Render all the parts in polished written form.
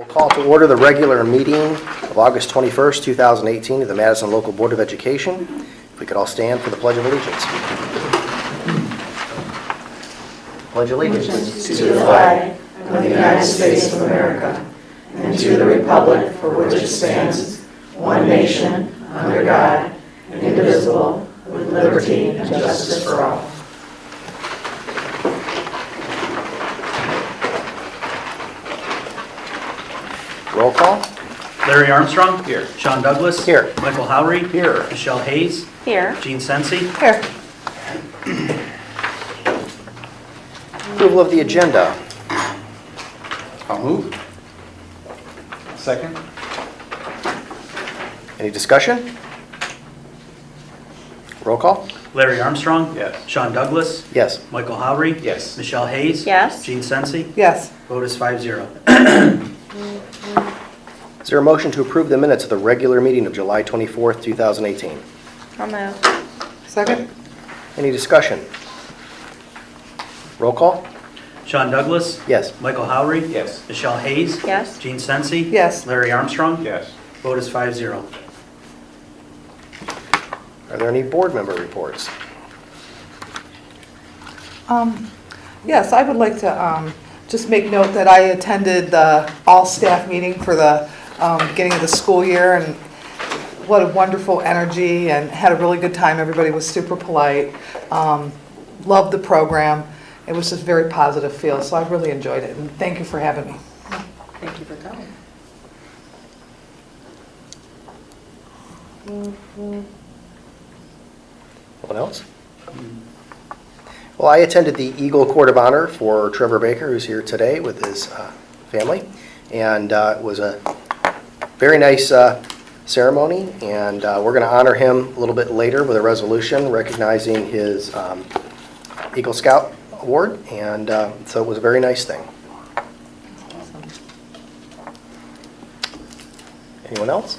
We'll call to order the regular meeting of August 21st, 2018 of the Madison Local Board of Education. If we could all stand for the Pledge of Allegiance. Pledge allegiance to the flag of the United States of America and to the republic for which it stands, one nation, under God, indivisible, with liberty and justice for all. Roll call. Larry Armstrong. Here. Sean Douglas. Here. Michael Howry. Here. Michelle Hayes. Here. Gene Sensi. Here. Approval of the agenda. I'll move. Second? Any discussion? Roll call. Larry Armstrong. Yes. Sean Douglas. Yes. Michael Howry. Yes. Michelle Hayes. Yes. Gene Sensi. Yes. Vote is 5-0. Is there a motion to approve the minutes of the regular meeting of July 24th, 2018? I'll move. Second? Any discussion? Roll call. Sean Douglas. Yes. Michael Howry. Yes. Michelle Hayes. Yes. Gene Sensi. Yes. Larry Armstrong. Yes. Vote is 5-0. Are there any board member reports? Yes, I would like to just make note that I attended the all-staff meeting for the beginning of the school year, and what a wonderful energy, and had a really good time. Everybody was super polite. Loved the program. It was just a very positive feel, so I really enjoyed it, and thank you for having me. Thank you for coming. Anyone else? Well, I attended the Eagle Court of Honor for Trevor Baker, who's here today with his family, and it was a very nice ceremony, and we're going to honor him a little bit later with a resolution recognizing his Eagle Scout Award, and so it was a very nice thing. Anyone else?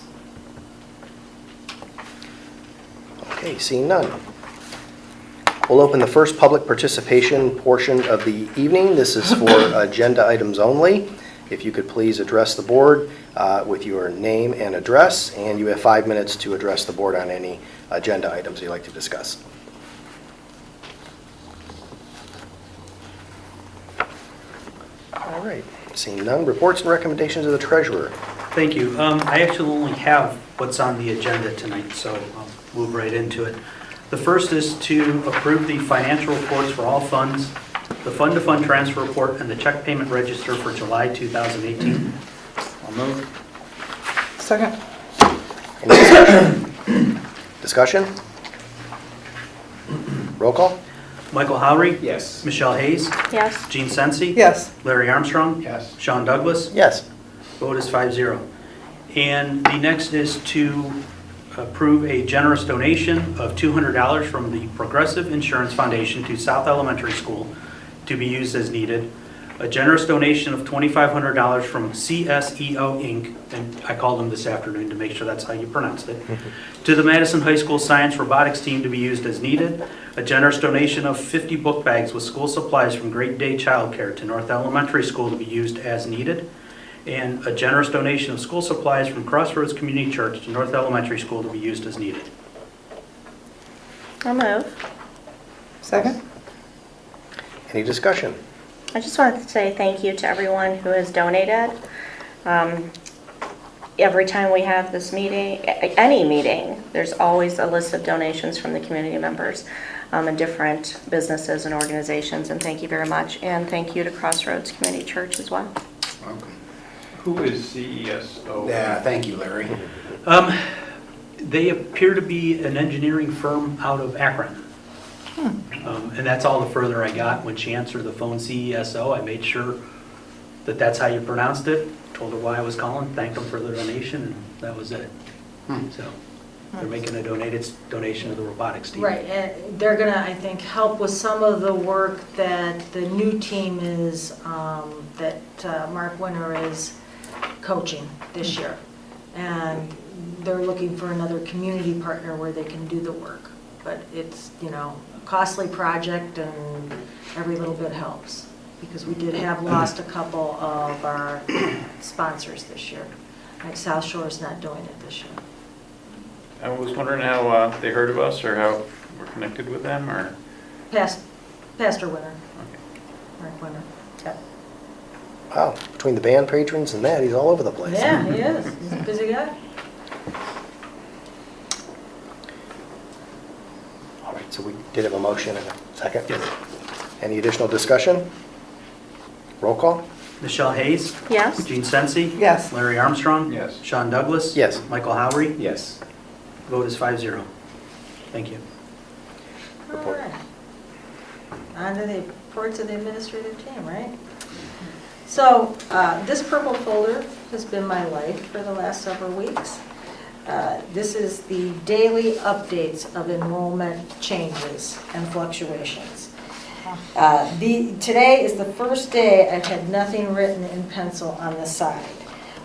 Okay, seeing none. We'll open the first public participation portion of the evening. This is for agenda items only. If you could please address the board with your name and address, and you have 5 minutes to address the board on any agenda items you'd like to discuss. All right, seeing none, reports and recommendations of the treasurer. Thank you. I actually only have what's on the agenda tonight, so I'll move right into it. The first is to approve the financial reports for all funds, the fund-to-fund transfer report, and the check payment register for July 2018. I'll move. Second? Any discussion? Discussion? Roll call? Michael Howry. Yes. Michelle Hayes. Yes. Gene Sensi. Yes. Larry Armstrong. Yes. Sean Douglas. Yes. Vote is 5-0. And the next is to approve a generous donation of $200 from the Progressive Insurance Foundation to South Elementary School to be used as needed. A generous donation of $2,500 from CSEO Inc., and I called them this afternoon to make sure that's how you pronounced it, to the Madison High School Science Robotics team to be used as needed. A generous donation of 50 book bags with school supplies from Great Day Childcare to North Elementary School to be used as needed. And a generous donation of school supplies from Crossroads Community Church to North Elementary School to be used as needed. I'll move. Second? Any discussion? I just wanted to say thank you to everyone who has donated. Every time we have this meeting, any meeting, there's always a list of donations from the community members and different businesses and organizations, and thank you very much. And thank you to Crossroads Community Church as well. Welcome. Who is CESO? Yeah, thank you, Larry. They appear to be an engineering firm out of Akron. And that's all the further I got. When she answered the phone, CESO, I made sure that that's how you pronounced it, told her why I was calling, thanked them for their donation, and that was it. So they're making a donation to the robotics team. Right, and they're gonna, I think, help with some of the work that the new team is, that Mark Winter is coaching this year. And they're looking for another community partner where they can do the work. But it's, a costly project, and every little bit helps. because we did have lost a couple of our sponsors this year. Like South Shore is not doing it this year. I was wondering how they heard of us or how we're connected with them or? Pastor Winter, Okay. Mark Winter. Yep. Wow, between the band patrons and that, he's all over the place. Yeah, he is. He's a busy guy. All right, so we did have a motion and a second. Yes. Any additional discussion? Roll call? Michelle Hayes. Yes? Gene Sensi. Yes. Larry Armstrong. Yes. Sean Douglas. Yes. Michael Howery. Yes. Vote is 5-0. Thank you. All Report. right. On to the reports of the administrative team, right? So this purple folder has been my life for the last several weeks. This is the daily updates of enrollment changes and fluctuations. Today is the first day I've had nothing written in pencil on the side,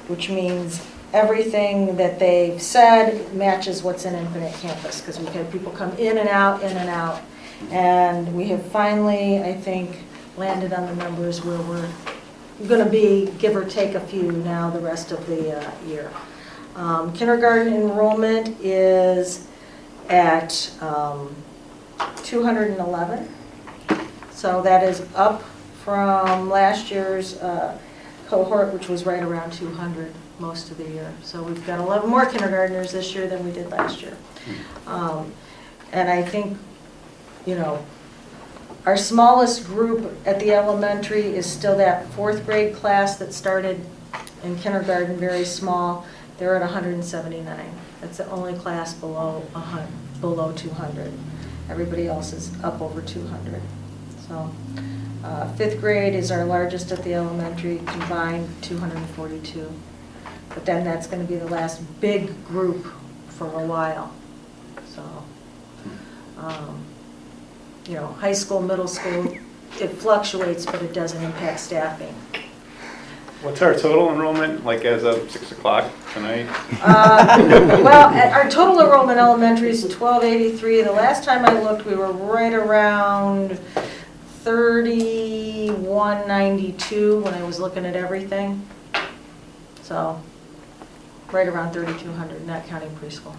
which means everything that they've said matches what's in Infinite Campus, because we've had people come in and out, and we have finally, I think, landed on the numbers where we're going to be, give or take a few now the rest of the year. Kindergarten enrollment is at 211. So that is up from last year's cohort, which was right around 200 most of the year. So we've got 11 more kindergartners this year than we did last year. And I think, you know, our smallest group at the elementary is still that 4th grade class that started in kindergarten, very small. They're at 179. That's the only class below 200. Everybody else is up over 200. So 5th grade is our largest at the elementary, combined 242. But then that's going to be the last big group for a while. So, you know, high school, middle school, it fluctuates, but it doesn't impact staffing. What's our total enrollment, like as of 6 o'clock tonight? Well, our total enrollment elementary is 1283. The last time I looked, we were right around 3192 when I was looking at everything. So, right around 3,200, not counting preschool.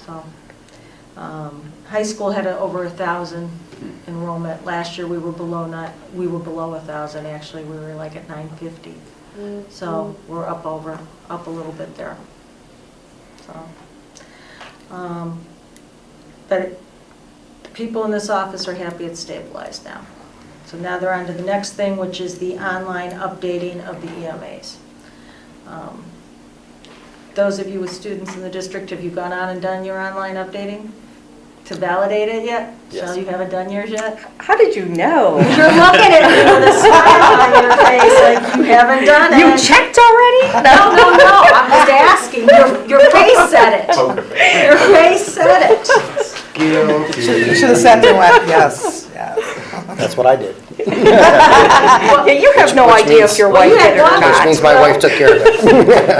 So, high school had over 1,000 enrollment. Last year we were below 1,000. Actually, we were like at 950. So we're up a little bit there. So, but people in this office are happy it's stabilized now. So now they're on to the next thing, which is the online updating of the EMAs. Those of you with students in the district, have you gone on and done your online updating to validate it yet? Yes. Shall you haven't done yours yet? How did you know? You're looking at me with a smile on your face like you haven't done it. You checked already? No, I'm just asking. Your face said it. Poker face. Your face said it. You should have sat there and went, yes, yes. That's what I did. Yeah, you have no Which idea means- if your Well, wife you had did or one. Which not. means my wife took care of it.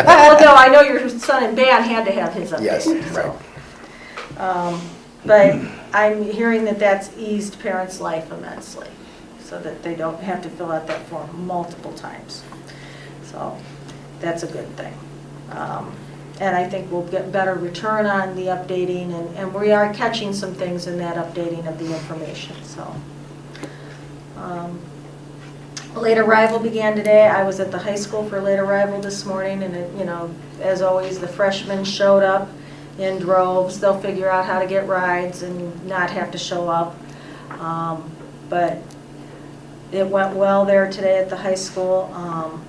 Well, no, I know your son in band had to have his update. Yes, so. right. But I'm hearing that that's eased parents' life immensely, so that they don't have to fill out that form multiple times. So that's a good thing. And I think we'll get better return on the updating, and we are catching some things in that updating of the information, so. Late arrival began today. I was at the high school for late arrival this morning, and you know, as always, the freshmen showed up in droves. They'll figure out how to get rides and not have to show up. But it went well there today at the high school.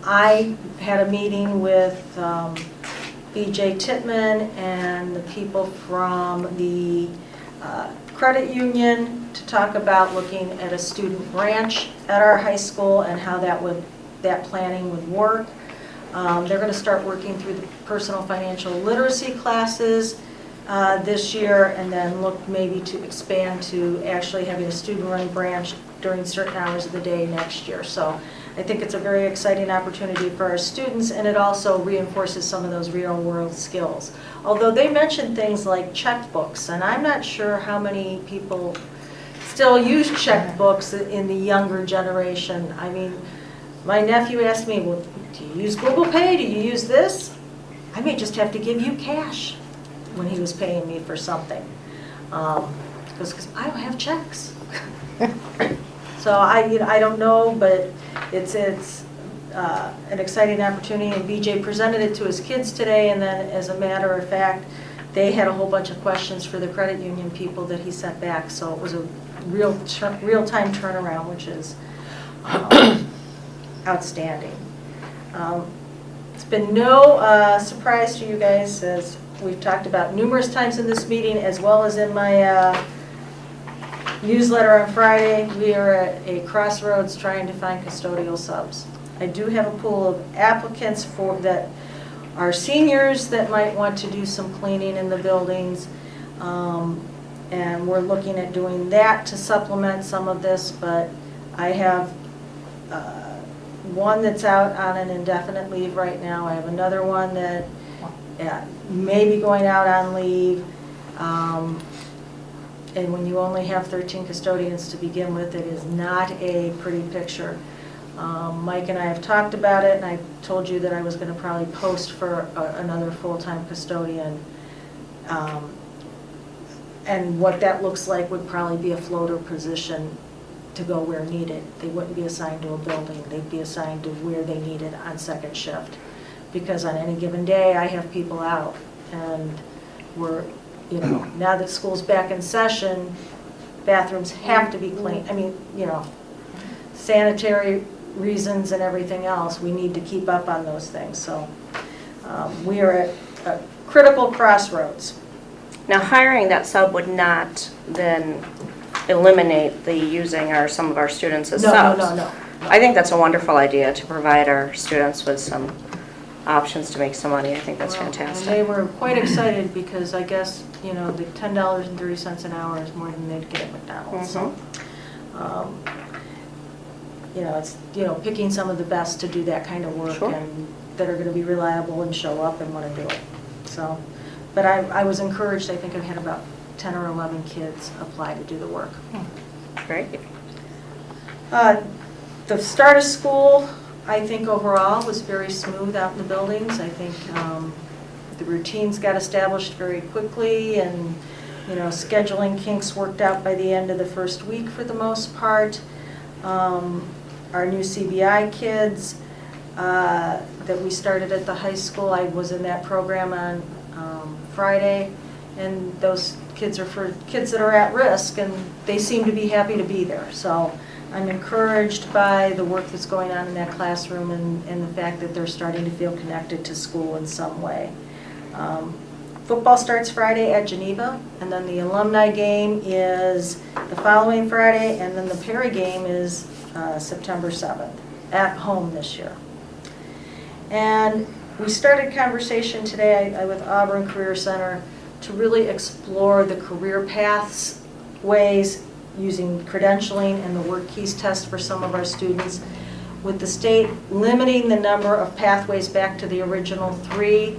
I had a meeting with BJ Tittman and the people from the credit union to talk about looking at a student branch at our high school and how that planning would work. They're going to start working through the personal financial literacy classes this year, and then look maybe to expand to actually having a student-run branch during certain hours of the day next year. So I think it's a very exciting opportunity for our students, and it also reinforces some of those real-world skills. Although they mentioned things like checkbooks, and I'm not sure how many people still use checkbooks in the younger generation. I mean, my nephew asked me, well, do you use Google Pay? Do you use this? I may just have to give you cash when he was paying me for something. Because I don't have checks. So I don't know, but it's an exciting opportunity, and BJ presented it to his kids today, and then as a matter of fact, they had a whole bunch of questions for the credit union people that he sent back, so it was a real-time turnaround, which is outstanding. It's been no surprise to you guys, as we've talked about numerous times in this meeting, as well as in my newsletter on Friday. We are at a crossroads trying to find custodial subs. I do have a pool of applicants for that are seniors that might want to do some cleaning in the buildings, and we're looking at doing that to supplement some of this, but I have one that's out on an indefinite leave right now. I have another one that may be going out on leave, and when you only have 13 custodians to begin with, it is not a pretty picture. Mike and I have talked about it, and I told you that I was going to probably post for another full-time custodian. And what that looks like would probably be a floater position to go where needed. They wouldn't be assigned to a building. They'd be assigned to where they needed on second shift. Because on any given day, I have people out, and we're, now that school's back in session, bathrooms have to be clean. I mean, sanitary reasons and everything else, we need to keep up on those things. So we are at a critical crossroads. Now, hiring that sub would not then eliminate the using some of our students as subs. No. I think that's a wonderful idea, to provide our students with some options to make some money. I think that's Well, fantastic. And they were quite excited because I guess, the $10.30 an hour is more than they'd get at McDonald's. So, it's, picking some of the best to do that kind of work. Sure. And that are going to be reliable and show up and want to do it. So, but I was encouraged. I think I've had about 10 or 11 kids apply to do the work. Great. The start of school, I think overall was very smooth out in the buildings. I think the routines got established very quickly, and scheduling kinks worked out by the end of the first week for the most part. Our new CBI kids that we started at the high school, I was in that program on Friday, and those kids are for kids that are at risk, and they seem to be happy to be there. So I'm encouraged by the work that's going on in that classroom, and the fact that they're starting to feel connected to school in some way. Football starts Friday at Geneva, and then the alumni game is the following Friday, and then the Perry game is September 7th at home this year. And we started conversation today with Auburn Career Center to really explore the career paths ways using credentialing and the work keys test for some of our students, with the state limiting the number of pathways back to the original 3.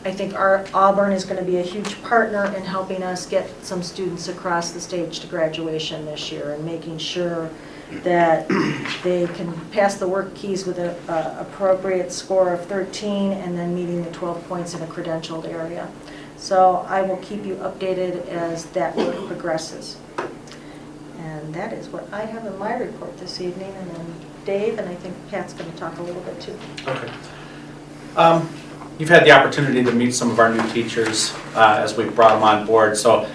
I think Auburn is going to be a huge partner in helping us get some students across the stage to graduation this year, and making sure that they can pass the work keys with an appropriate score of 13, and then meeting the 12 points in a credentialed area. So I will keep you updated as that work progresses. And that is what I have in my report this evening. And then Dave, and I think Pat's going to talk a little bit too. Okay. You've had the opportunity to meet some of our new teachers as we've brought them on board. So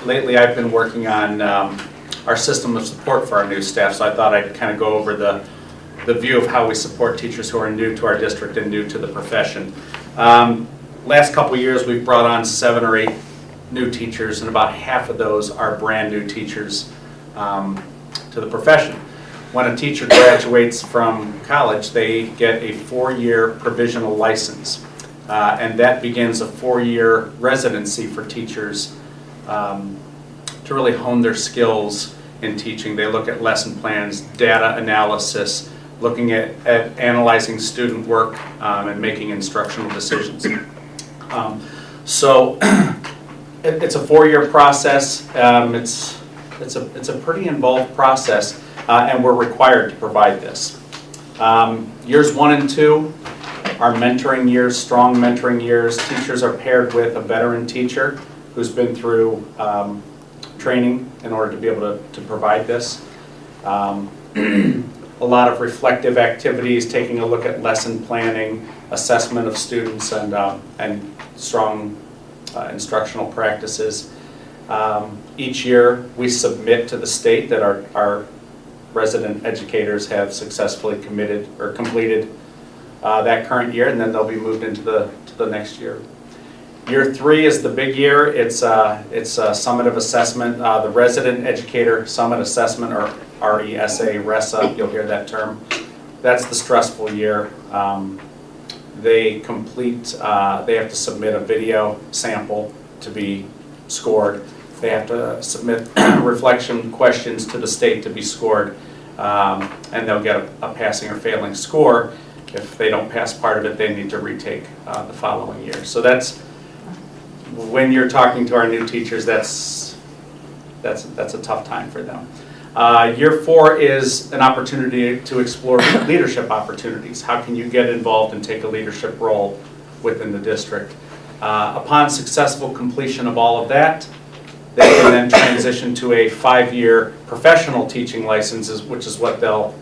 lately I've been working on our system of support for our new staff. So I thought I'd kind of go over the view of how we support teachers who are new to our district and new to the profession. Last couple of years we've brought on 7 or 8 new teachers, and about half of those are brand new teachers to the profession. When a teacher graduates from college, they get a 4-year provisional license, and that begins a 4-year residency for teachers to really hone their skills in teaching. They look at lesson plans, data analysis, looking at analyzing student work, and making instructional decisions. So it's a 4-year process. It's it's a pretty involved process, and we're required to provide this. Years 1 and 2 are mentoring years, strong mentoring years. Teachers are paired with a veteran teacher who's been through training in order to be able to provide this. A lot of reflective activities, taking a look at lesson planning, assessment of students, and strong instructional practices. Each year, we submit to the state that our resident educators have successfully committed or completed that current year, and then they'll be moved into the next year. Year 3 is the big year. It's a summative assessment, the Resident Educator Summit Assessment, or RESA, you'll hear that term. That's the stressful year. They have to submit a video sample to be scored. They have to submit reflection questions to the state to be scored, and they'll get a passing or failing score. If they don't pass part of it, they need to retake the following year. So that's, when you're talking to our new teachers, that's a tough time for them. Year 4 is an opportunity to explore leadership opportunities. How can you get involved and take a leadership role within the district? Upon successful completion of all of that, they can then transition to a 5-year professional teaching license, which is what they'll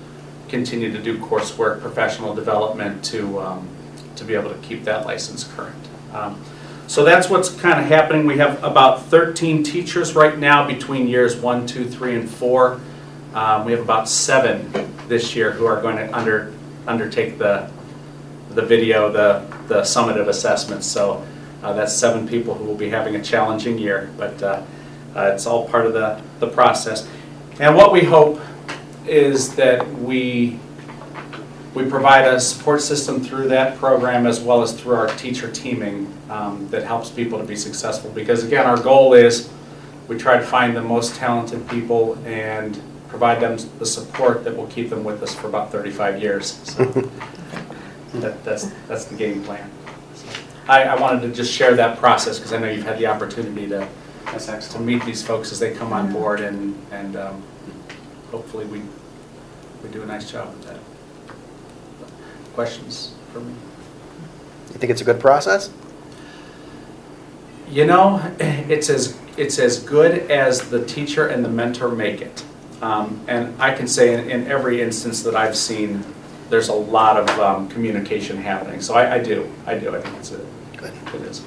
continue to do coursework, professional development to be able to keep that license current. So that's what's kind of happening. We have about 13 teachers right now between years 1, 2, 3, and 4. We have about 7 this year who are going to undertake the video, the summative assessments. So that's 7 people who will be having a challenging year, but it's all part of the process. And what we hope is that we provide a support system through that program, as well as through our teacher teaming that helps people to be successful. Because again, our goal is we try to find the most talented people and provide them the support that will keep them with us for about 35 years. So that's the game plan. So I wanted to just share that process because I know you've had the opportunity to meet these folks as they come on board, and hopefully we do a nice job with that. Questions for me? You think it's a good process? You know, it's as good as the teacher and the mentor make it. And I can say in every instance that I've seen, there's a lot of communication happening. So I do. I think it's Good. It is.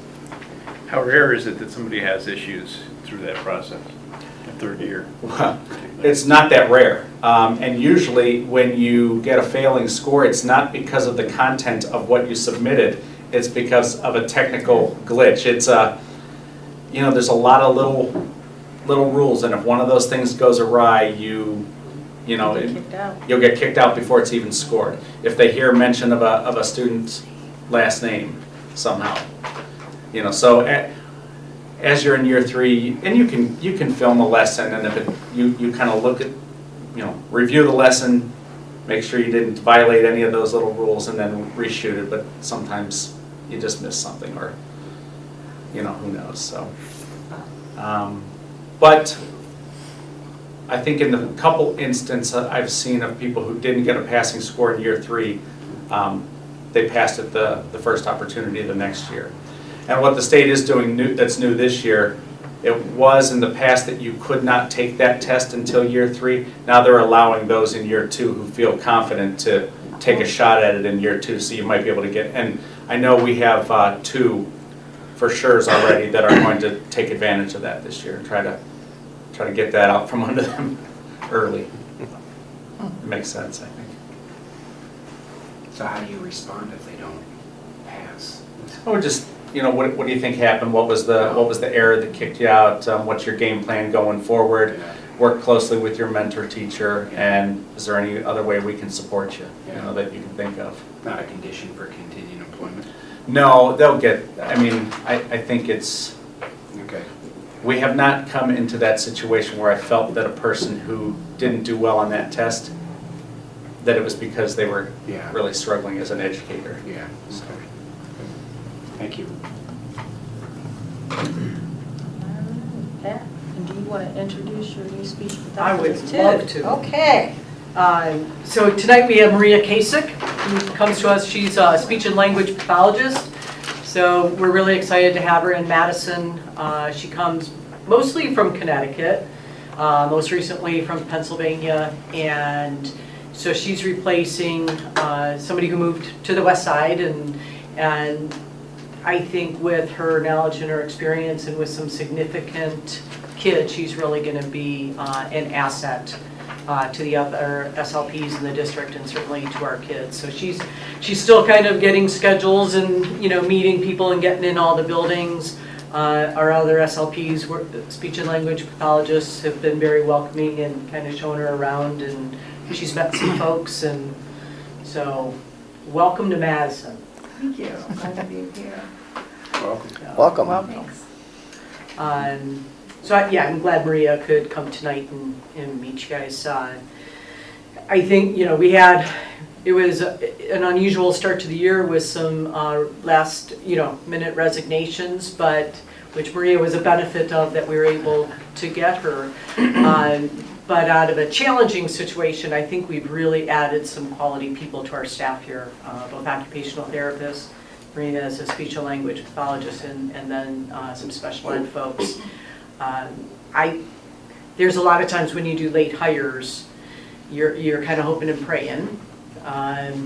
How rare is it that somebody has issues through that process, the 3rd year? Well, it's not that rare. And usually when you get a failing score, it's not because of the content of what you submitted. It's because of a technical glitch. It's there's a lot of little rules, and if one of those things goes awry, you'll get kicked out before it's even scored. If they hear mention of a student's last name somehow, so as you're in year 3, and you can film a lesson, and if you kind of look at, review the lesson, make sure you didn't violate any of those little rules, and then reshoot it. But sometimes you just miss something, or who knows. So, but I think in the couple instances I've seen of people who didn't get a passing score in year 3, they passed it the first opportunity the next year. And what the state is doing that's new this year, it was in the past that you could not take that test until year 3. Now they're allowing those in year 2 who feel confident to take a shot at it in year 2, so you might be able to get, and I know we have 2 for sure's already that are going to take advantage of that this year and try to get that out from under them early. It makes sense, I think. So how do you respond if they don't pass? Oh, just, what do you think happened? What was the error that kicked you out? What's your game plan going forward? Yeah. Work closely with your mentor teacher, and is there any other way we can support you, that you can think of? Not a condition for continued employment? No, they'll get, I think it's, Okay. we have not come into that situation where I felt that a person who didn't do well on that test, that it was because they were Yeah. really struggling as an educator. Yeah. So, Okay. Thank you. Yeah, indeed. want to introduce your new speech I would pathologist too? love to. Okay. So tonight we have Maria Kasich, who comes to us. She's a speech and language pathologist. So we're really excited to have her in Madison. She comes mostly from Connecticut, most recently from Pennsylvania. And so she's replacing somebody who moved to the west side. And I think with her knowledge and her experience and with some significant kids, she's really going to be an asset to the other SLPs in the district and certainly to our kids. So she's still kind of getting schedules and, meeting people and getting in all the buildings. Our other SLPs, speech and language pathologists, have been very welcoming and kind of showing her around, and she's met some folks. And so welcome to Madison. Thank you. Glad to be here. Welcome. Welcome. So I'm glad Maria could come tonight and meet you guys. I think, it was an unusual start to the year with some last, minute resignations, which Maria was a benefit of, that we were able to get her. But out of a challenging situation, I think we've really added some quality people to our staff here, both occupational therapists, Maria is a speech and language pathologist, and then some special ed folks. There's a lot of times when you do late hires, you're kind of hoping and praying,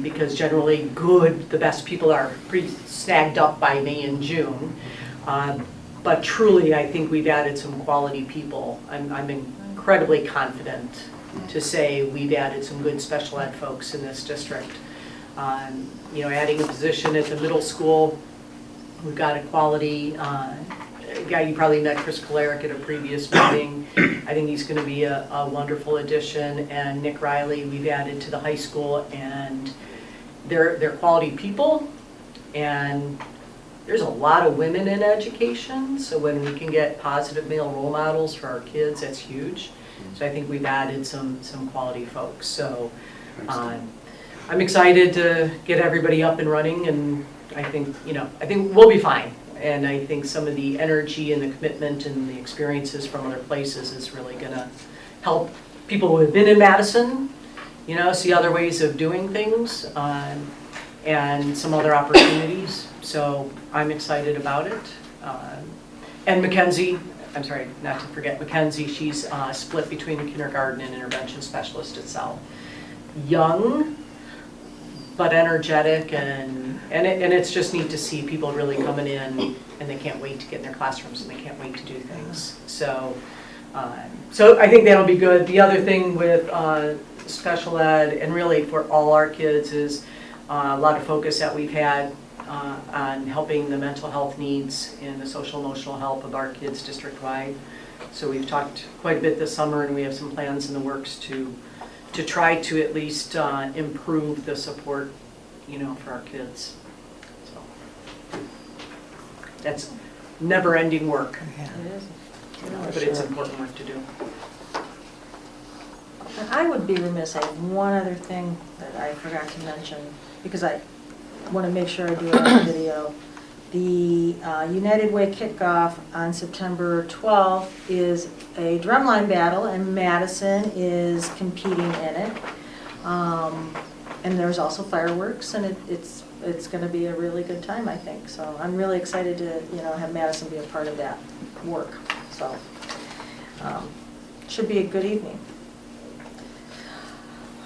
because generally the best people are pretty snagged up by May and June. But truly, I think we've added some quality people. I'm incredibly confident to say we've added some good special ed folks in this district. Adding a position at the middle school, we've got a quality guy. You probably met, Chris Kolaric, at a previous meeting. I think he's going to be a wonderful addition. And Nick Riley, we've added to the high school, and they're quality people. And there's a lot of women in education, so when we can get positive male role models for our kids, that's huge. So I think we've added some quality folks. So I'm excited to get everybody up and running, and I think we'll be fine. And I think some of the energy and the commitment and the experiences from other places is really going to help people who have been in Madison, see other ways of doing things, and some other opportunities. So I'm excited about it. And Mackenzie, I'm sorry, not to forget Mackenzie, she's split between the kindergarten and intervention specialist at South. Young, but energetic, and it's just neat to see people really coming in, and they can't wait to get in their classrooms, and they can't wait to do things. So I think that'll be good. The other thing with special ed, and really for all our kids, is a lot of focus that we've had on helping the mental health needs and the social emotional health of our kids district-wide. So we've talked quite a bit this summer, and we have some plans in the works to try to at least improve the support, for our kids. So that's never-ending work, It is. but it's important work to do. And I would be remiss, I have one other thing that I forgot to mention, because I want to make sure I do it on video. The United Way kickoff on September 12th is a drumline battle, and Madison is competing in it. And there's also fireworks, and it's going to be a really good time, I think. So I'm really excited to have Madison be a part of that work. So should be a good evening.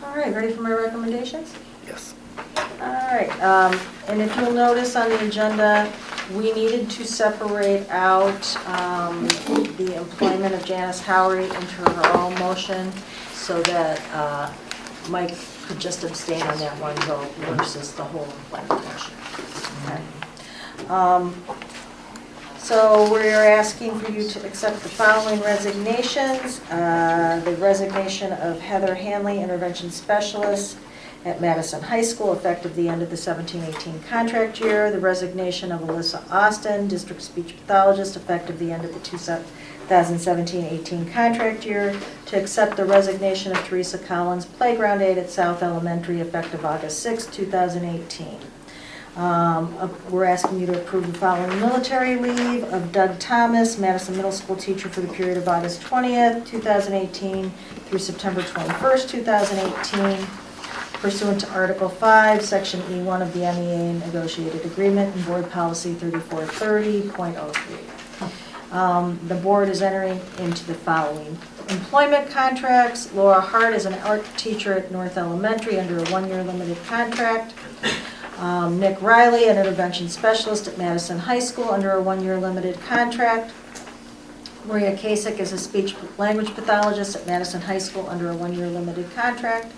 All right, ready for my recommendations? Yes. All right, and if you'll notice on the agenda, we needed to separate out the employment of Janice Howery into her own motion so that Mike could just abstain on that one vote versus the whole employment motion. Okay. So we're asking for you to accept the following resignations. The resignation of Heather Hanley, intervention specialist at Madison High School, effective the end of the 17-18 contract year. The resignation of Alyssa Austin, district speech pathologist, effective the end of the 2017-18 contract year. To accept the resignation of Teresa Collins, playground aide at South Elementary, effective August 6, 2018. We're asking you to approve the following military leave of Doug Thomas, Madison Middle School teacher for the period of August 20th, 2018 through September 21st, 2018, pursuant to Article 5, Section E1 of the MEA Negotiated Agreement and Board Policy 3430.03. The board is entering into the following employment contracts. Laura Hart is an art teacher at North Elementary under a 1-year limited contract. Nick Riley, an intervention specialist at Madison High School under a 1-year limited contract. Maria Kasich is a speech language pathologist at Madison High School under a 1-year limited contract.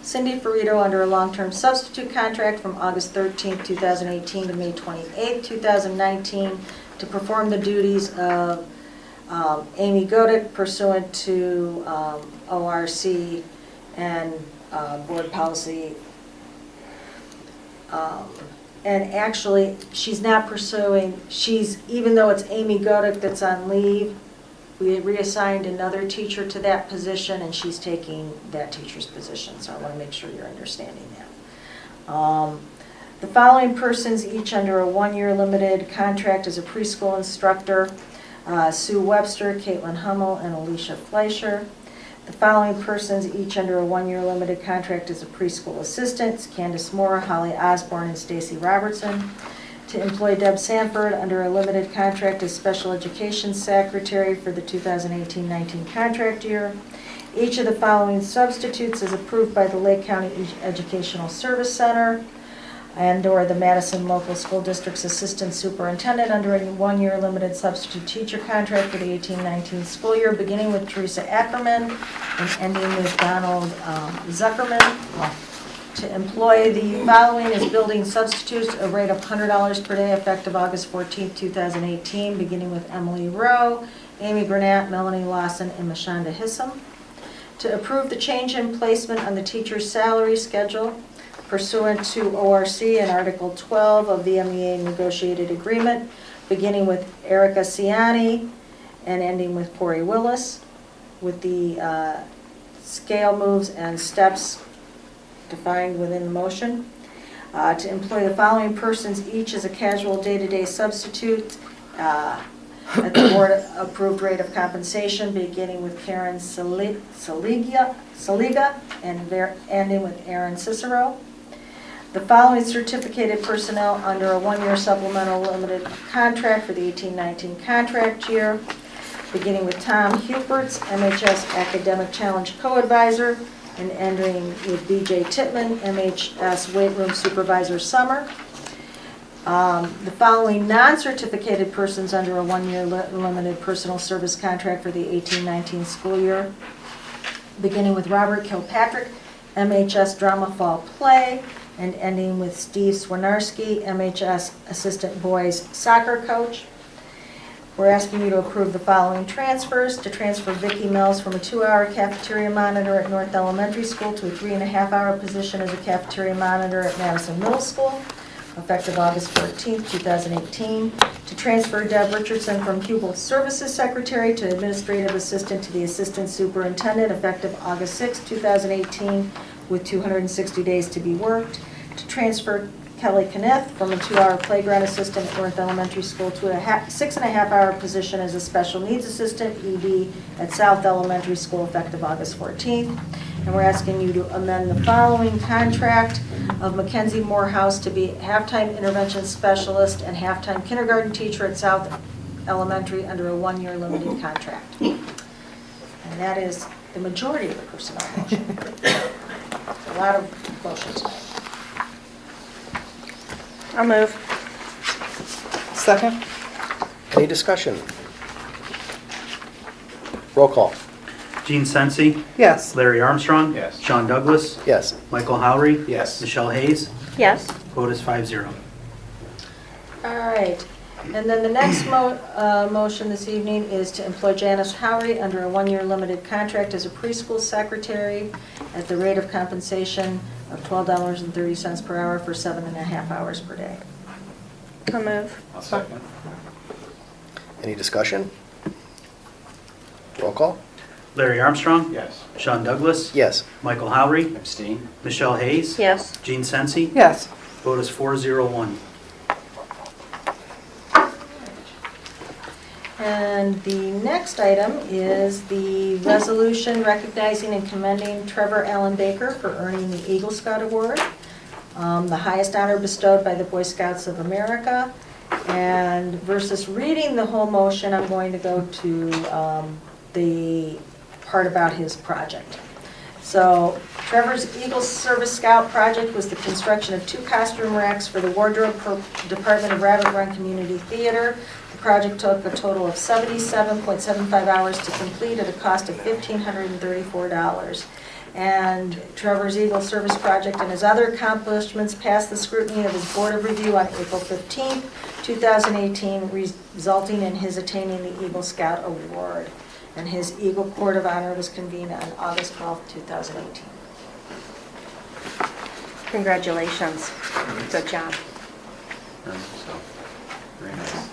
Cindy Ferrito under a long-term substitute contract from August 13th, 2018 to May 28th, 2019 to perform the duties of Amy Godick pursuant to ORC and board policy. And actually, she's not pursuing, even though it's Amy Godick that's on leave, we reassigned another teacher to that position, and she's taking that teacher's position, so I want to make sure you're understanding that. The following persons, each under a 1-year limited contract as a preschool instructor, Sue Webster, Caitlin Hummel, and Alicia Fleischer. The following persons, each under a 1-year limited contract as a preschool assistant, Candace Moore, Holly Osborne, and Stacy Robertson. To employ Deb Sanford under a limited contract as special education secretary for the 2018-19 contract year. Each of the following substitutes is approved by the Lake County Educational Service Center and/or the Madison Local School District's assistant superintendent under a 1-year limited substitute teacher contract for the 18-19 school year, beginning with Teresa Ackerman and ending with Donald Zuckerman. To employ the following as building substitutes, a rate of $100 per day effective August 14th, 2018, beginning with Emily Rowe, Amy Granat, Melanie Lawson, and Mashonda Hissam. To approve the change in placement on the teacher's salary schedule pursuant to ORC and Article 12 of the MEA Negotiated Agreement, beginning with Erica Ciani and ending with Corey Willis, with the scale moves and steps defined within the motion. To employ the following persons, each as a casual day-to-day substitute at the board-approved rate of compensation, beginning with Karen Saliga and ending with Aaron Cicero. The following certificated personnel under a 1-year supplemental limited contract for the 18-19 contract year, beginning with Tom Huberts, MHS Academic Challenge Co-Advisor, and ending with BJ Titman, MHS Weight Room Supervisor Summer. The following non-certificated persons under a 1-year limited personal service contract for the 18-19 school year, beginning with Robert Kilpatrick, MHS Drama Fall Play, and ending with Steve Swinarski, MHS Assistant Boys Soccer Coach. We're asking you to approve the following transfers. To transfer Vicki Mills from a 2-hour cafeteria monitor at North Elementary School to a 3.5-hour position as a cafeteria monitor at Madison Middle School, effective August 14th, 2018. To transfer Deb Richardson from Pupil Services Secretary to Administrative Assistant to the Assistant Superintendent, effective August 6th, 2018, with 260 days to be worked. To transfer Kelly Kenneth from a 2-hour playground assistant at North Elementary School to a 6.5-hour position as a special needs assistant, ED, at South Elementary School, effective August 14th. And we're asking you to amend the following contract of Mackenzie Morehouse to be halftime intervention specialist and halftime kindergarten teacher at South Elementary under a 1-year limited contract. And that is the majority of the personnel motion. A lot of motions. I'll move. Second? Any discussion? Roll call. Gene Sensi, Yes. Larry Armstrong. Yes. Sean Douglas. Yes. Michael Howry. Yes. Michelle Hayes. Yes. Vote is 5-0. All right, and then the next motion this evening is to employ Janice Howry under a 1-year limited contract as a preschool secretary at the rate of compensation of $12.30 per hour for 7.5 hours per day. I'll move. I'll second. Any discussion? Roll call. Larry Armstrong. Yes. Sean Douglas. Yes. Michael Howry. Abstain? Michelle Hayes. Yes. Gene Sensi. Yes. Vote is 401. And the next item is the resolution recognizing and commending Trevor Allen Baker for earning the Eagle Scout Award, the highest honor bestowed by the Boy Scouts of America. And versus reading the whole motion, I'm going to go to the part about his project. So Trevor's Eagle Service Scout project was the construction of 2 costume racks for the wardrobe department of Rabbit Run Community Theater. The project took a total of 77.75 hours to complete at a cost of $1,534. And Trevor's Eagle Service project and his other accomplishments passed the scrutiny of his Board of Review on April 15, 2018, resulting in his attaining the Eagle Scout Award. And his Eagle Court of Honor was convened on August 12, 2018. Congratulations. Good job. So, very nice.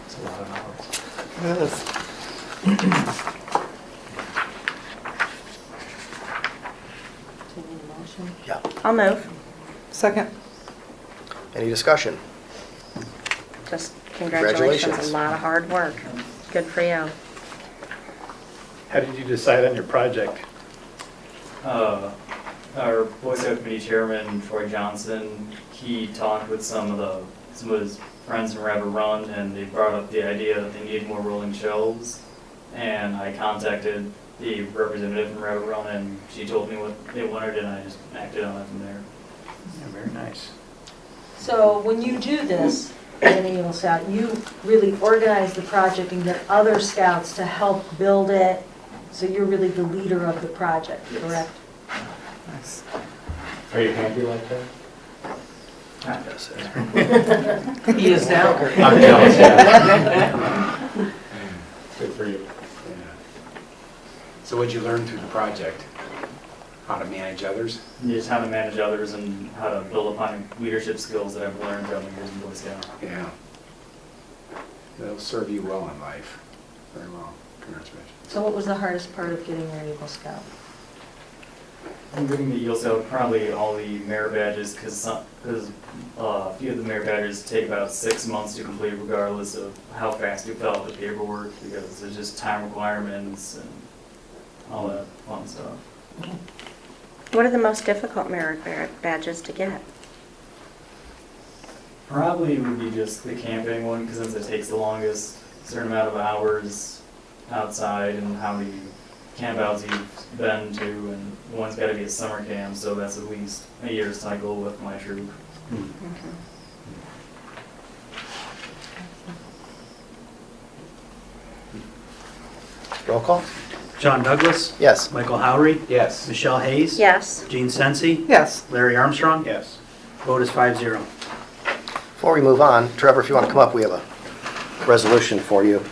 It's a lot of hours. Yes. Do you need a motion? Yeah. I'll move. Second. Any discussion? Just congratulations. Congratulations. A lot of hard work. Good for you. How did you decide on your project? Our Boy Scout Committee Chairman, Troy Johnson, he talked with some of his friends from Rabbit Run, and they brought up the idea that they needed more rolling shelves. And I contacted the representative from Rabbit Run, and she told me what they wanted, and I just acted on it from there. Yeah, very nice. So when you do this as an Eagle Scout, you really organize the project and get other scouts to help build it, so you're really the leader of the project, Yes. correct? Nice. Are you happy like that? Yes. He is now. I'm jealous, yeah. Good for you. So what'd you learn through the project? How to manage others? Just how to manage others and how to build upon leadership skills that I've learned throughout my years in Boy Scout. Yeah. They'll serve you well in life. Very well. Congratulations. So what was the hardest part of getting your Eagle Scout? I'm getting the Eagle Scout, probably all the merit badges, because a few of the merit badges take about 6 months to complete regardless of how fast you fill out the paperwork, because there's just time requirements and all that fun stuff. What are the most difficult merit badges to get? Probably would be just the camping one, because since it takes the longest, certain amount of hours outside, and how many camp outs you've been to, and one's got to be a summer camp, so that's at least a year's cycle with my troop. Roll call? John Douglas. Yes. Michael Howry. Yes. Michelle Hayes. Yes. Gene Sensi. Yes. Larry Armstrong. Yes. Vote is 5-0. Before we move on, Trevor, if you want to come up, we have a resolution for you.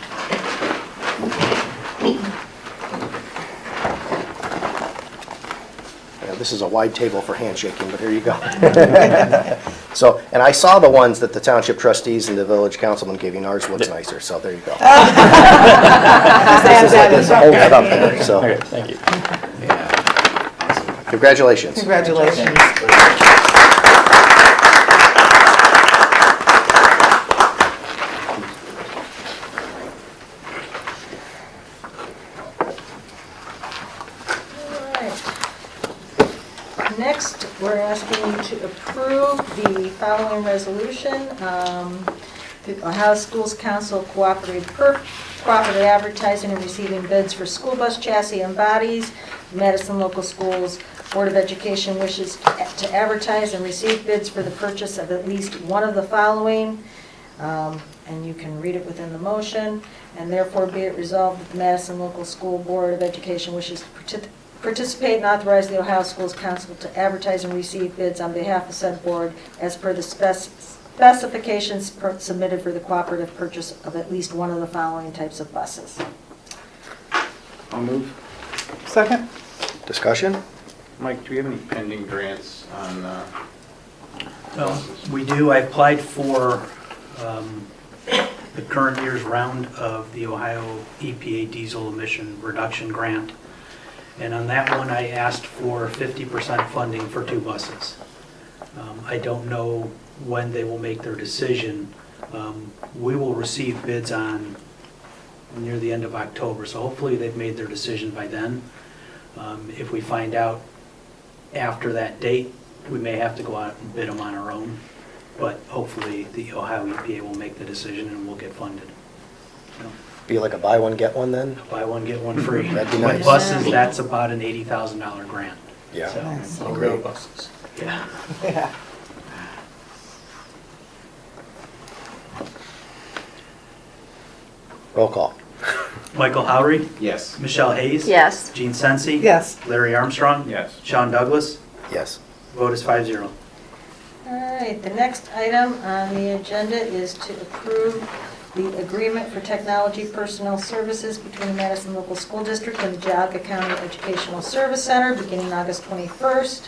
Yeah, this is a wide table for handshaking, but here you go. So, and I saw the ones that the township trustees and the village councilman gave you, and ours looks nicer, so there you go. This is like this, hold that up there, so. Okay, thank you. Yeah. Congratulations. Congratulations. Next, we're asking you to approve the following resolution. The Ohio Schools Council cooperative advertising and receiving bids for school bus chassis and bodies. Madison Local Schools Board of Education wishes to advertise and receive bids for the purchase of at least one of the following. And you can read it within the motion. And therefore be it resolved that the Madison Local School Board of Education wishes to participate and authorize the Ohio Schools Council to advertise and receive bids on behalf of said board as per the specifications submitted for the cooperative purchase of at least one of the following types of buses. I'll move. Second? Discussion? Mike, do we have any pending grants on We do. I applied for the current year's round of the Ohio EPA diesel emission reduction grant. And on that one, I asked for 50% funding for 2 buses. I don't know when they will make their decision. We will receive bids on near the end of October, so hopefully they've made their decision by then. If we find out after that date, we may have to go out and bid them on our own, but hopefully the Ohio EPA will make the decision and we'll get funded. Be like a buy one, get one then? Buy one, get one free. That'd be With nice. buses, that's about an $80,000 grant. Yeah. So, Nice. All rail buses. yeah. Yeah. Roll call. Michael Howry, Yes. Michelle Hayes. Yes. Gene Sensi. Yes. Larry Armstrong. Yes. Sean Douglas. Yes. Vote is 5-0. All right, the next item on the agenda is to approve the agreement for technology personnel services between the Madison Local School District and the Geauga County Educational Service Center beginning August 21st.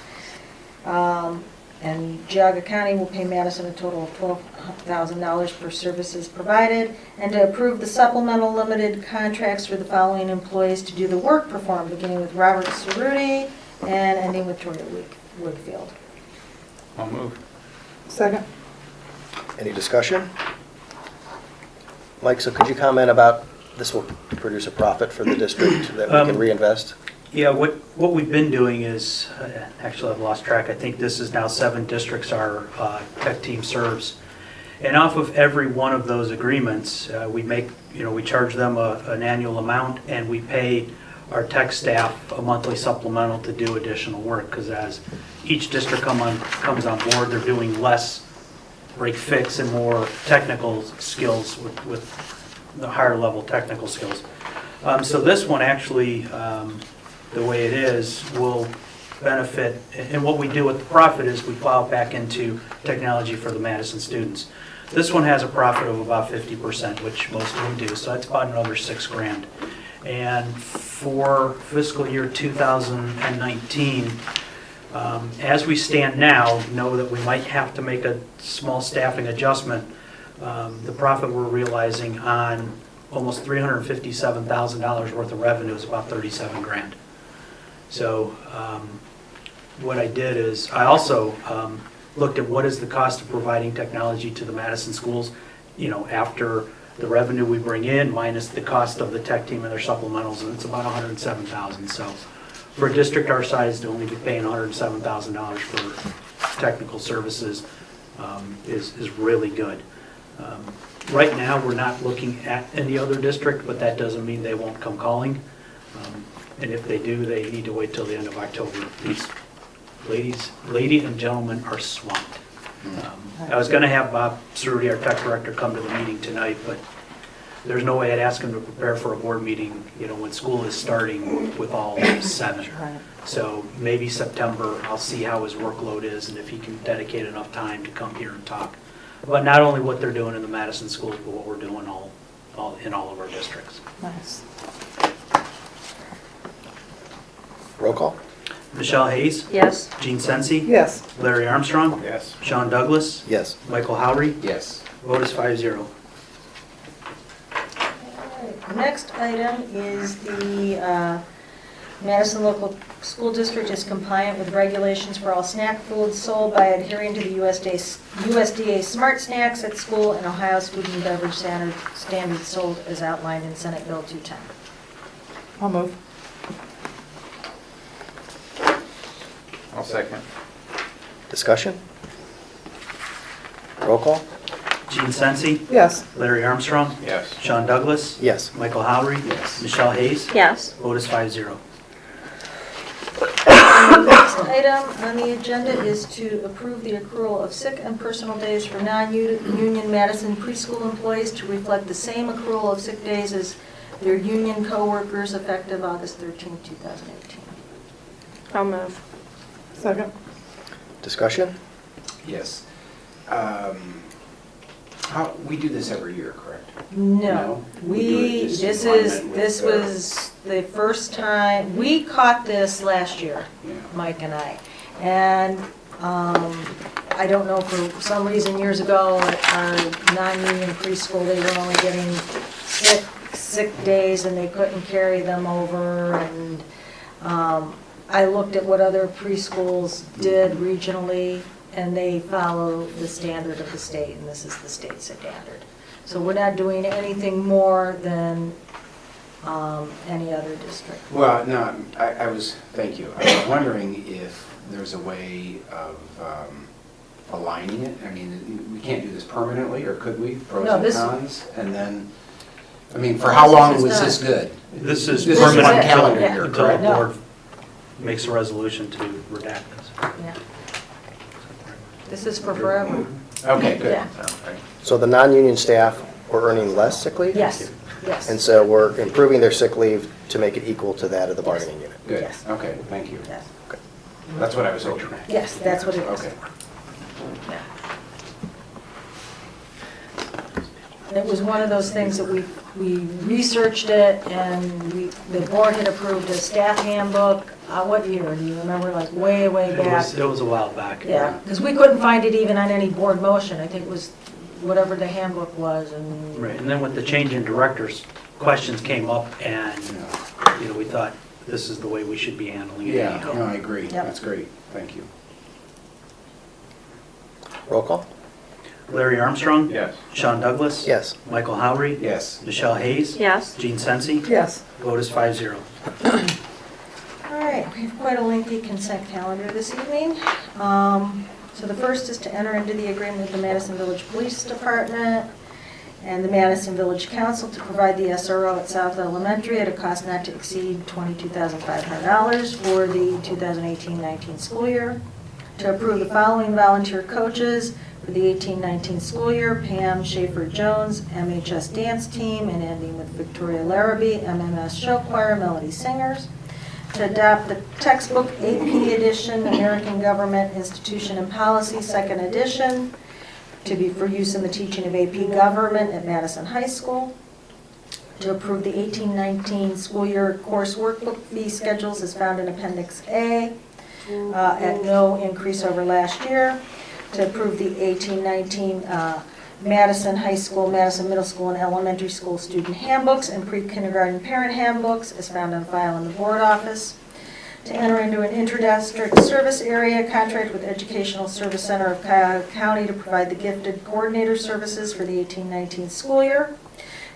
And Geauga County will pay Madison a total of $12,000 for services provided, and to approve the supplemental limited contracts for the following employees to do the work performed, beginning with Robert Cerruti and ending with Toria Woodfield. I'll move. Second? Any discussion? Mike, so could you comment about this will produce a profit for the district that we can reinvest? Yeah, what we've been doing is, actually I've lost track, I think this is now 7 districts our tech team serves. And off of every one of those agreements, we charge them an annual amount and we pay our tech staff a monthly supplemental to do additional work, because as each district comes on board, they're doing less break fix and more technical skills with the higher level technical skills. So this one actually, the way it is, will benefit, and what we do with the profit is we plow it back into technology for the Madison students. This one has a profit of about 50%, which most of them do, so that's about another $6,000. And for fiscal year 2019, as we stand now, know that we might have to make a small staffing adjustment. The profit we're realizing on almost $357,000 worth of revenue is about $37,000. So what I did is I also looked at what is the cost of providing technology to the Madison schools, after the revenue we bring in minus the cost of the tech team and their supplementals, and it's about $107,000. So for a district our size to only be paying $107,000 for technical services is really good. Right now, we're not looking at any other district, but that doesn't mean they won't come calling. And if they do, they need to wait till the end of October. These ladies and gentlemen are swamped. I was going to have Bob Cerruti, our tech director, come to the meeting tonight, but there's no way I'd ask him to prepare for a board meeting, when school is starting with all 7. Right. So maybe September, I'll see how his workload is and if he can dedicate enough time to come here and talk. But not only what they're doing in the Madison schools, but what we're doing in all of our districts. Nice. Roll call? Michelle Hayes. Yes. Gene Sensi. Yes. Larry Armstrong. Yes. Sean Douglas. Yes. Michael Howry. Yes. Vote is 5-0. The next item is the Madison Local School District is compliant with regulations for all snack foods sold by adhering to the USDA Smart Snacks at school and Ohio's Food and Beverage Standards sold as outlined in Senate Bill 210. I'll move. I'll second. Discussion? Roll call? Gene Sensi. Yes. Larry Armstrong. Yes. Sean Douglas. Yes. Michael Howry. Yes. Michelle Hayes. Yes. Vote is 5-0. The next item on the agenda is to approve the accrual of sick and personal days for non-union Madison preschool employees to reflect the same accrual of sick days as their union coworkers effective August 13, 2018. I'll move. Second? Discussion? Yes. We do this every year, correct? No, We do it just this was the first time, we caught this last year, Yeah. Mike and I. And I don't know, for some reason years ago, at our non-union preschool, they were only getting sick days and they couldn't carry them over. And I looked at what other preschools did regionally, and they follow the standard of the state, and this is the state standard. So we're not doing anything more than any other district. Well, no, thank you. I was wondering if there's a way of aligning it. I mean, we can't do this permanently, or could we? Pros No, and this- cons? And then, I mean, for how long was this good? This is This is permanent one until calendar Yeah. year, until the correct? No. board makes a resolution to redact this. Yeah. This is for forever. Okay, good. Yeah. Okay. So the non-union staff were earning less sick leave? Yes, yes. And so we're improving their sick leave to make it equal to that of the bargaining unit. Good, Yes. okay, thank you. Yes. That's what I was hoping. Yes, that's what it is. Okay. Yeah. It was one of those things that we researched it, and the board had approved a staff handbook. What year, do you remember, like way back? It was a while back. Yeah, because we couldn't find it even on any board motion. I think it was whatever the handbook was, and... Right, and then with the change in directors, questions came up, and, we thought this is the way we should be handling it. Yeah, anyhow. no, I agree. Yep. That's great, thank you. Roll call? Larry Armstrong? Yes. Sean Douglas? Yes. Michael Howery? Yes. Michelle Hayes? Yes. Gene Sensi? Yes. Vote is 5-0. All right, we have quite a lengthy consent calendar this evening. So the first is to enter into the agreement with the Madison Village Police Department and the Madison Village Council to provide the SRO at South Elementary at a cost not to exceed $22,500 for the 2018-19 school year. To approve the following volunteer coaches for the 18-19 school year: Pam Schaefer-Jones, MHS Dance Team, and ending with Victoria Larrabee, MMS Show Choir, Melody Singers. To adopt the textbook AP edition, American Government, Institution and Policy, second edition, to be for use in the teaching of AP Government at Madison High School. To approve the 18-19 school year course workbook fee schedules as found in Appendix A at no increase over last year. To approve the 18-19 Madison High School, Madison Middle School, and Elementary School student handbooks and pre-kindergarten parent handbooks as found on file in the board office. To enter into an inter-district service area contract with Educational Service Center of Cuyahoga County to provide the gifted coordinator services for the 18-19 school year.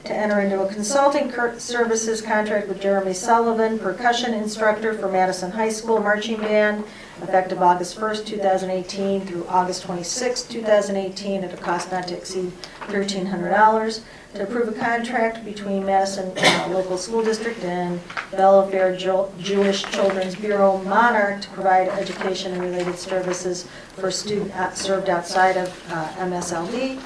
To enter into a consulting services contract with Jeremy Sullivan, percussion instructor for Madison High School Marching Band, effective August 1st, 2018 through August 26th, 2018 at a cost not to exceed $1,300. To approve a contract between Madison Local School District and Belfair Jewish Children's Bureau Monarch to provide education and related services for students served outside of MSLD.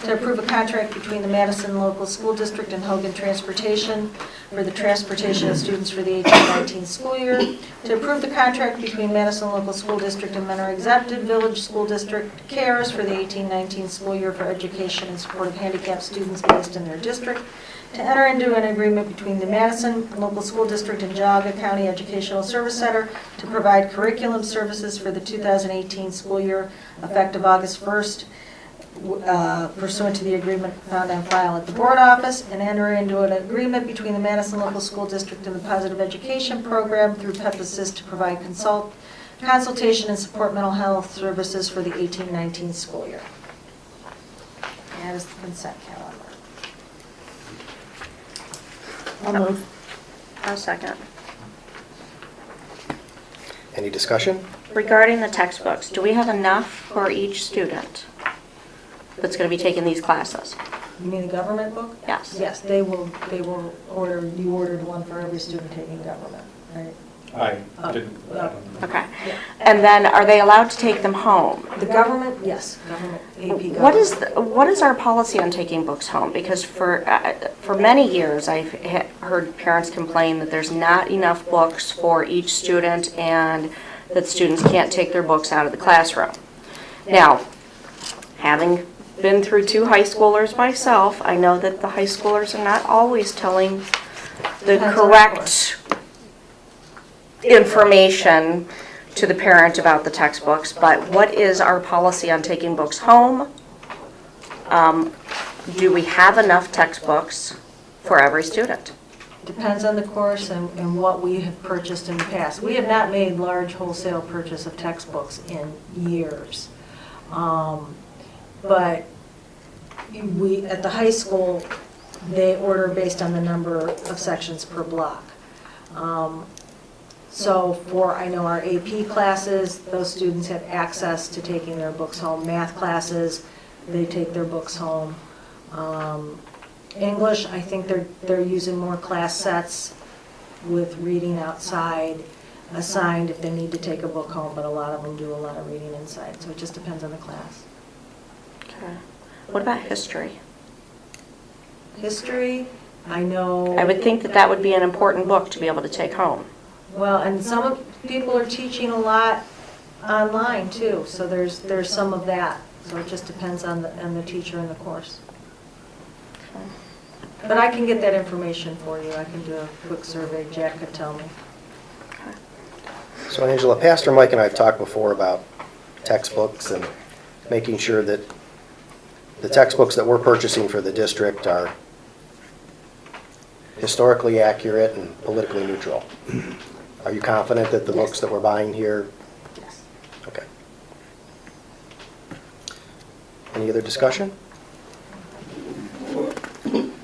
To approve a contract between the Madison Local School District and Hogan Transportation for the transportation of students for the 18-19 school year. To approve the contract between Madison Local School District and Mentor Exempted Village School District CARES for the 18-19 school year for education and support of handicapped students based in their district. To enter into an agreement between the Madison Local School District and Geauga County Educational Service Center to provide curriculum services for the 2018 school year effective August 1st, pursuant to the agreement found on file at the board office, and enter into an agreement between the Madison Local School District and the Positive Education Program through PEPASYS to provide consultation and support mental health services for the 18-19 school year. That is the consent calendar. I'll move. I'll second. Any discussion? Regarding the textbooks, do we have enough for each student that's going to be taking these classes? You mean the government book? Yes. Yes, they will order, you ordered one for every student taking government, right? I didn't. Okay. And then are they allowed to take them home? The government, yes, government, AP government. What is our policy on taking books home? Because for many years, I've heard parents complain that there's not enough books for each student and that students can't take their books out of the classroom. Now, having been through 2 high schoolers myself, I know that the high schoolers are not always telling the Depends on the correct information to the parent about the textbooks, but what is our policy on taking books home? Do we have enough textbooks for every student? Depends on the course and what we have purchased in the past. We have not made large wholesale purchase of textbooks in years. But we, at the high school, they order based on the number of sections per block. So for, I know our AP classes, those students have access to taking their books home. Math classes, they take their books home. English, I think they're using more class sets with reading outside assigned if they need to take a book home, but a lot of them do a lot of reading inside, so it just depends on the class. Okay. What about history? History, I know. I would think that that would be an important book to be able to take home. Well, and some people are teaching a lot online too, so there's some of that. So it just depends on the teacher and the course. But I can get that information for you. I can do a quick survey. Jack could tell me. So Angela, Pastor Mike and I have talked before about textbooks and making sure that the textbooks that we're purchasing for the district are historically accurate and politically neutral. Are you confident that the books that we're buying here? Yes. Okay. Any other discussion?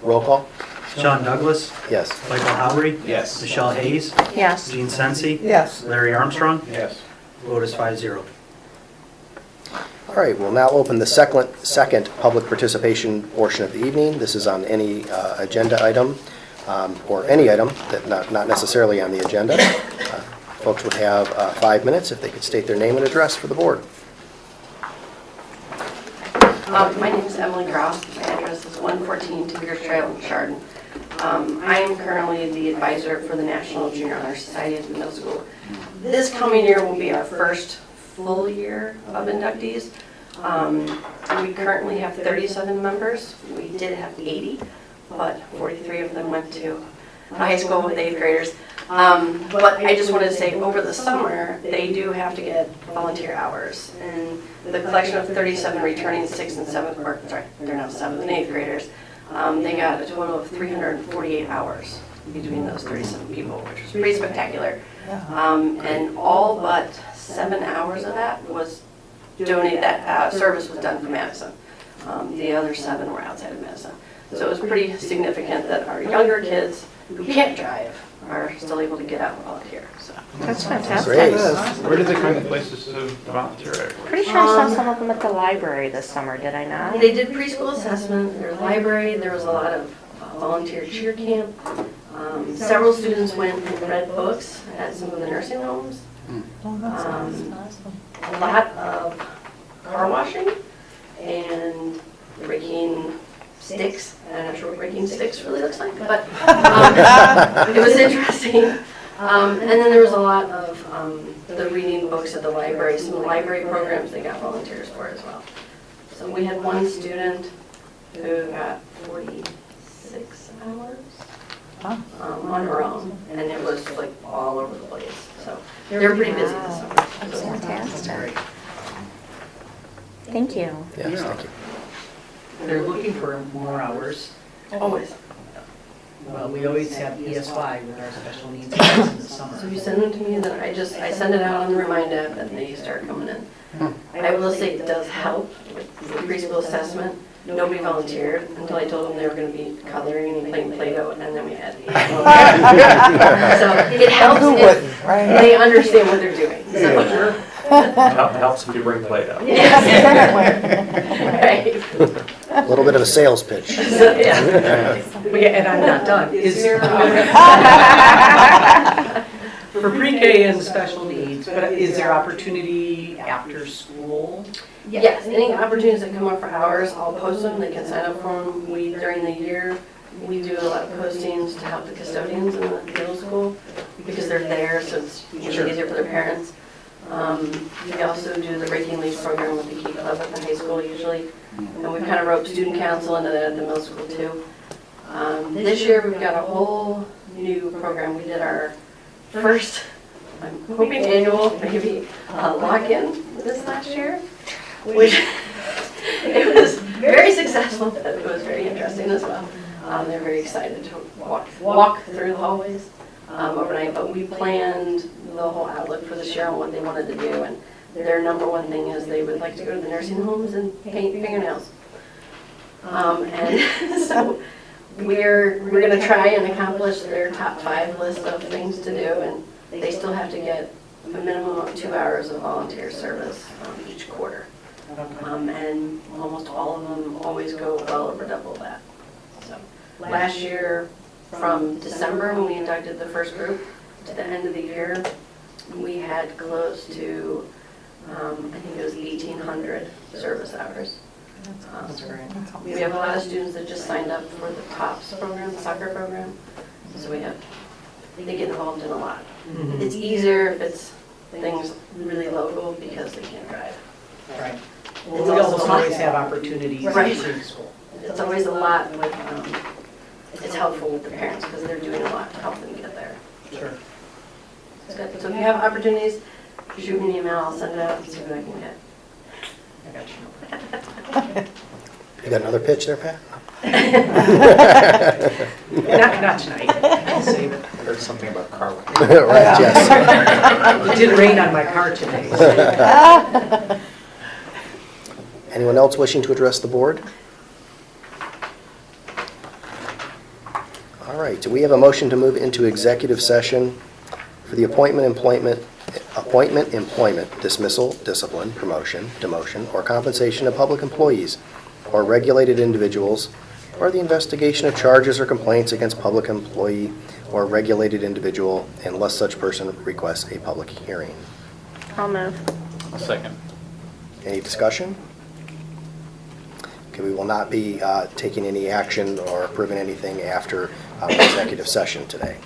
Roll call? Sean Douglas, Yes. Michael Howery, Yes. Michelle Hayes, Yes. Gene Sensi, Yes. Larry Armstrong, Yes. vote is 5-0. All right, we'll now open the second public participation portion of the evening. This is on any agenda item, or any item that not necessarily on the agenda. Folks would have 5 minutes if they could state their name and address for the board. My name is Emily Grouse. My address is 114 Tigers Trail in Chardon. I am currently the advisor for the National Junior Honor Society at the middle school. This coming year will be our first full year of inductees. We currently have 37 members. We did have 80, but 43 of them went to high school with 8th graders. But I just wanted to say, over the summer, they do have to get volunteer hours. And the collection of 37 returning 6th and 7th, or sorry, they're now 7th and 8th graders, they got a total of 348 hours between those 37 people, which was pretty spectacular. And all but 7 hours of that was donated, that service was done from Madison. The other 7 were outside of Madison. So it was pretty significant that our younger kids who can't drive are still able to get out and volunteer. So That's fantastic. Great. Where did they find the places to volunteer at? Pretty sure I saw some of them at the library this summer, did I not? they did preschool assessment, there was library, there was a lot of volunteer cheer camp. Several students went and read books at some of the nursing homes. Oh, that's A lot of car washing and breaking sticks. I'm not sure what breaking sticks really looks like, but it was interesting. And then there was a lot of the reading books at the library, some library programs they got volunteers for as well. So we had one student who got 46 hours on her own, and it was like all over the place. So they were pretty busy this summer. That's fantastic. Thank you. Yes, thank you. They're looking for more hours. Always. Well, we always have ESY with our special needs class in the summer. So you send them to me, and then I send it out on the Remind app, and they start coming in. I will say it does help with the preschool assessment. Nobody volunteered until I told them they were going to be coloring and playing Play-Doh, and then we had. So it helps Who if wouldn't, right? they understand what they're doing. So, Helps if you bring Play-Doh. right. A little bit of a sales pitch. So, yeah. And I'm not done. For pre-K and special needs, but is there opportunity after school? Yes, any opportunities that come up for hours, I'll post them, they can sign up for them. During the year, we do a lot of postings to help the custodians in the middle school because they're there, so it's usually easier for their parents. We also do the Raking Leaves program with the Key Club at the high school usually, and we've kind of roped student council into that at the middle school too. This year, we've got a whole new program. We did our first, I'm hoping annual, maybe lock-in this last year, which it was very successful, but it was very interesting as well. They're very excited to walk through the hallways overnight, but we planned the whole outlook for this year on what they wanted to do, and their number one thing is they would like to go to the nursing homes and paint fingernails. And so we're going to try and accomplish their top 5 list of things to do, and they still have to get a minimum of 2 hours of volunteer service each quarter. And almost all of them always go well over double that. So last year, from December when we inducted the first group to the end of the year, we had close to, I think it was 1,800 service hours. That's great. We have a lot of students that just signed up for the TOPS program, the soccer program. So they get involved in a lot. Mhm. It's easier if it's things really local because they can't drive. Right. It's Well, we also also a lot- always have opportunities Right. in school. It's always a lot with, it's helpful with the parents because they're doing a lot to help them get there. Sure. It's good. So if you have opportunities, shoot me an email, I'll send it out and see what I can get. I got you. You got another pitch there, Pat? Not tonight. I'll save it. Heard something about car wash. Right, yes. It did rain on my car today. So. Anyone else wishing to address the board? All right, do we have a motion to move into executive session for the appointment, employment, dismissal, discipline, promotion, demotion, or compensation of public employees or regulated individuals, or the investigation of charges or complaints against public employee or regulated individual unless such person requests a public hearing? I'll move. A second. Any discussion? Okay, we will not be taking any action or approving anything after executive session today.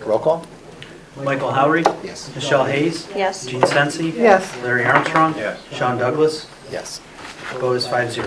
Roll call? Michael Howry. Yes. Michelle Hayes. Yes. Gene Sensi. Yes. Larry Armstrong. Yes. Sean Douglas. Yes. Opposed, 5-0.